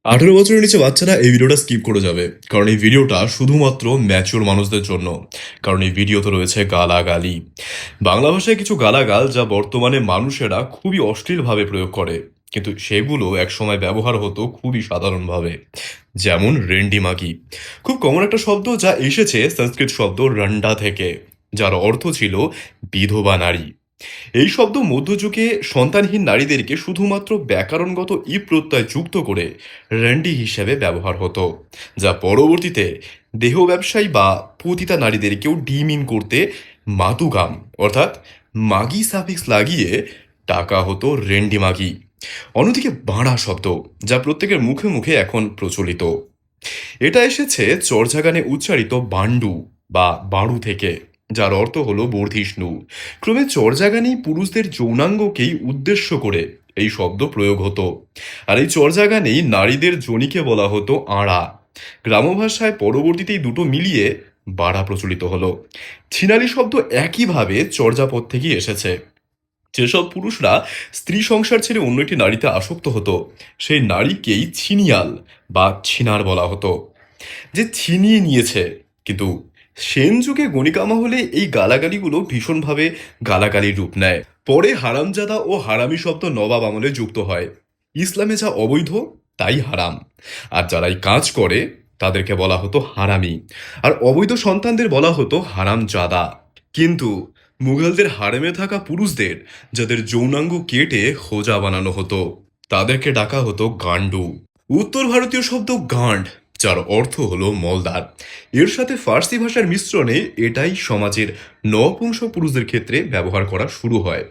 18 বছরের নিচে বাচ্চারা এই ভিডিওটা স্কিপ করে যাবে, কারণ এই ভিডিওটা শুধুমাত্র ম্যাচিওর মানুষদের জন্য। কারণ এই ভিডিওতে রয়েছে গালাগালি, বাংলা ভাষায় কিছু গালাগাল যা বর্তমানে মানুষেরা খুবই অশ্লীলভাবে প্রয়োগ করে, কিন্তু সেগুলো একসময় ব্যবহার হতো খুবই সাধারণভাবে। যেমন রেন্ডি মাগি, খুব কমন একটা শব্দ যা এসেছে সংস্কৃত শব্দ রন্ডা থেকে, যার অর্থ ছিল বিধবা নারী। এই শব্দ মধ্যযুগে সন্তানহীন নারীদেরকে শুধুমাত্র ব্যাকরণগত ই প্রত্যয় যুক্ত করে র্যান্ডি হিসেবে ব্যবহার হতো, যা পরবর্তীতে দেহ ব্যবসায়ী বা পতিতা নারীদেরকেও ডিমিন করতে মাতুগাম অর্থাৎ মাগি সাফিক্স লাগিয়ে ডাকা হতো রেন্ডি মাগি। অন্যদিকে বাড়া শব্দ, যা প্রত্যেকের মুখে মুখে এখন প্রচলিত। এটা এসেছে চর্যাগানে উচ্চারিত বান্ডু বা বাড়ু থেকে, যার অর্থ হলো বর্ধিষ্ণু। ক্রমে চর্যাগানেই পুরুষদের যৌনাঙ্গকেই উদ্দেশ্য করে এই শব্দ প্রয়োগ হতো, আর এই চর্যাগানেই নারীদের যোনিকে বলা হতো আড়া। গ্রাম্য ভাষায় পরবর্তীতে এই দুটো মিলিয়ে বাড়া প্রচলিত হলো। ছিনালি শব্দ একইভাবে চর্যাপদ থেকেই এসেছে। যেসব পুরুষরা স্ত্রী সংসার ছেড়ে অন্য একটি নারীতে আসক্ত হতো, সেই নারীকেই ছিনিয়াল বা ছিনার বলা হতো, যে ছিনিয়ে নিয়েছে। কিন্তু সেন যুগে গণিকামা হলে এই গালাগালিগুলো ভীষণভাবে গালাগালির রূপ নেয়। পরে হারামজাদা ও হারামি শব্দ নবাব আমলে যুক্ত হয়। ইসলামে যা অবৈধ তাই হারাম, আর যারা এই কাজ করে তাদেরকে বলা হতো হারামি, আর অবৈধ সন্তানদের বলা হতো হারামজাদা। কিন্তু মুঘলদের হারেমে থাকা পুরুষদের, যাদের যৌনাঙ্গ কেটে হোজা বানানো হতো, তাদেরকে ডাকা হতো গান্ডু। উত্তর ভারতীয় শব্দ গান্ড, যার অর্থ হলো মলদার, এর সাথে ফার্সি ভাষার মিশ্রণে এটাই সমাজের নপুংসক পুরুষদের ক্ষেত্রে ব্যবহার করা শুরু হয়।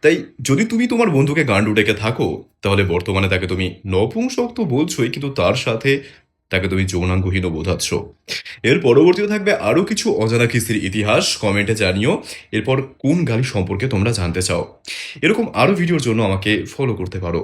তাই যদি তুমি তোমার বন্ধুকে গান্ডু ডেকে থাকো, তাহলে বর্তমানে তাকে তুমি নপুংসক তো বলছোই, কিন্তু তার সাথে তাকে তুমি যৌনাঙ্গহীনও বোঝাচ্ছ। এর পরবর্তীতে থাকবে আরও কিছু অজানা কিস্তির ইতিহাস, কমেন্টে জানিও এরপর কোন গালি সম্পর্কে তোমরা জানতে চাও। এরকম আরও ভিডিওর জন্য আমাকে ফলো করতে পারো।